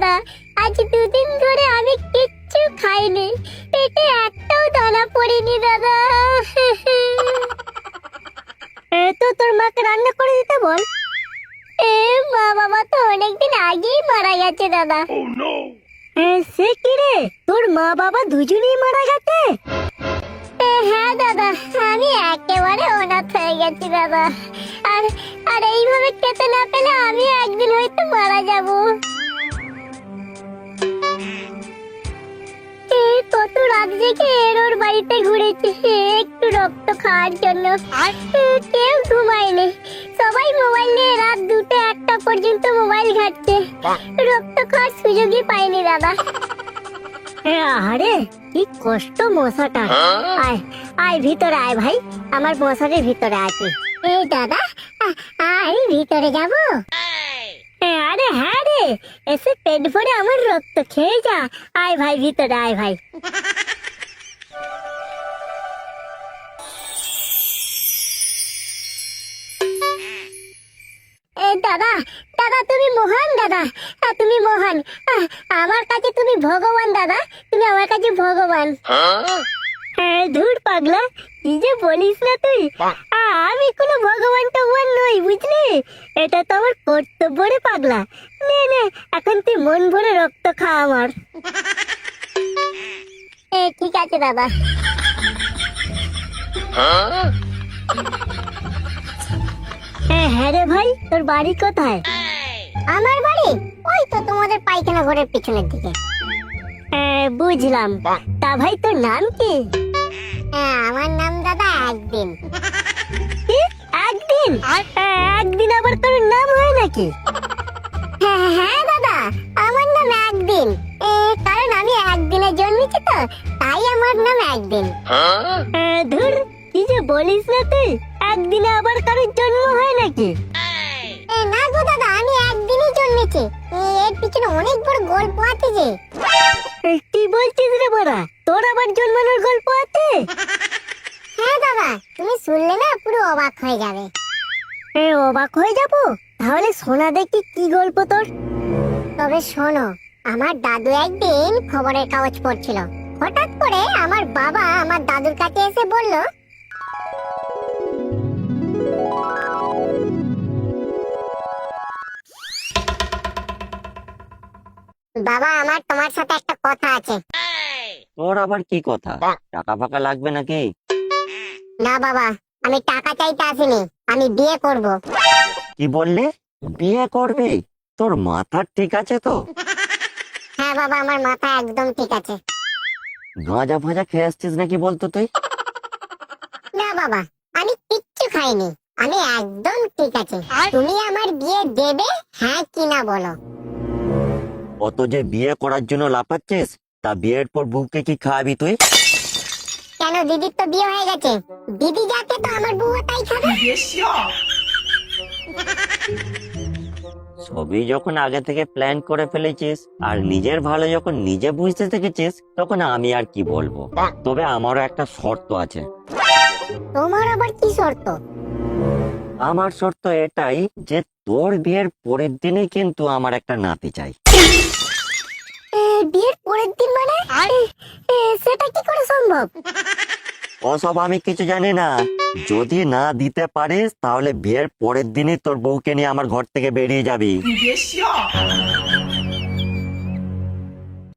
দাদা, আজ 2 দিন ধরে আমি কিচ্ছু খাইনি, পেটে একটাও দানা পড়েনি দাদা। তো তোর মাকে রান্না করে দিতে বল। মা বাবা তো অনেকদিন আগেই মারা গেছে দাদা। সে কি রে, তোর মা বাবা দুজনেই মারা গেছে? হ্যাঁ দাদা, আমি একেবারে অনাথ হয়ে গেছি দাদা। আর আর এইভাবে খেতে না পেলে আমি একদিন হয়তো মারা যাব। কত রাত জেগে ওর বাড়িতে ঘুরেছি একটু রক্ত খাওয়ার জন্য। কেউ ঘুমায়নি, সবাই মোবাইল নিয়ে রাত 2টা-1টা পর্যন্ত মোবাইল ঘাটছে। রক্ত খাওয়ার সুযোগই পাইনি দাদা। আরে কি কষ্ট মশাটা। আয় আয় ভিতরে আয় ভাই, আমার মশারের ভিতরে আছে। এই দাদা, আয় ভিতরে যাব। আরে হ্যাঁ রে, এসে পেট ভরে আমার রক্ত খেয়ে যা। আয় ভাই ভিতরে আয় ভাই। দাদা দাদা, তুমি মহান দাদা, তুমি মহান। আমার কাছে তুমি ভগবান দাদা, তুমি আমার কাছে ভগবান। ধুর পাগলা, কি যে বলিস না তুই। আমি কোনো ভগবান টগবান নই, বুঝলি? এটা তো আমার কর্তব্য রে পাগলা। নে নে, এখন তুই মন ভরে রক্ত খা আমার। ঠিক আছে দাদা। হ্যাঁ রে ভাই, তোর বাড়ি কোথায়? আমার বাড়ি ওই তো তোমাদের পায়খানা ঘরের পিছনের দিকে। বুঝলাম। তা ভাই তোর নাম কি? আমার নাম দাদা একদিন। একদিন? একদিন আবার তোর নাম হয় নাকি? হ্যাঁ দাদা, আমার নাম একদিন। কারণ আমি একদিনে জন্মেছি তো, তাই আমার নাম একদিন। ধুর, কি যে বলিস না তুই, একদিনে আবার কারোর জন্ম হয় নাকি? না গো দাদা, আমি একদিনই জন্মেছি। এর পিছনে অনেক বড় গল্প আছে যে। কি বলছিস রে বড়া, তোর আবার জন্মানোর গল্প আছে? হ্যাঁ দাদা, তুমি শুনলে না পুরো অবাক হয়ে যাবে। অবাক হয়ে যাব? তাহলে শোনা দেখি কি গল্প তোর। তবে শোনো, আমার দাদু একদিন খবরের কাগজ পড়ছিল। হঠাৎ করে আমার বাবা আমার দাদুর কাছে এসে বলল, বাবা আমার তোমার সাথে একটা কথা আছে। তোর আবার কি কথা? টাকা ফাকা লাগবে নাকি? না বাবা, আমি টাকা চাইতে আসিনি, আমি বিয়ে করব। কি বললে? বিয়ে করবে? তোর মাথা ঠিক আছে তো? হ্যাঁ বাবা, আমার মাথা একদম ঠিক আছে। গাঁজা ফাজা খেয়ে আসছিস নাকি বলতো তুই? না বাবা, আমি কিচ্ছু খাইনি, আমি একদম ঠিক আছে। তুমি আমার বিয়ে দেবে, হ্যাঁ কি না বলো? অত যে বিয়ে করার জন্য লাফাচ্ছিস, তা বিয়ের পর বউকে কি খাওয়াবি তুই? কেন, দিদির তো বিয়ে হয়ে গেছে, দিদি যাকে তো আমার বউ তাই খাবে। সবই যখন আগে থেকে প্ল্যান করে ফেলেছিস আর নিজের ভালো যখন নিজে বুঝতে শিখেছিস, তখন আমি আর কি বলবো। তবে আমারও একটা শর্ত আছে। তোমার আবার কি শর্ত? আমার শর্ত এটাই যে তোর বিয়ের পরের দিনে কিন্তু আমার একটা নাতি চাই। বিয়ের পরের দিন মানে? সেটা কি করে সম্ভব? ওসব আমি কিছু জানি না। যদি না দিতে পারিস তাহলে বিয়ের পরের দিনই তোর বউকে নিয়ে আমার ঘর থেকে বেরিয়ে যাবি।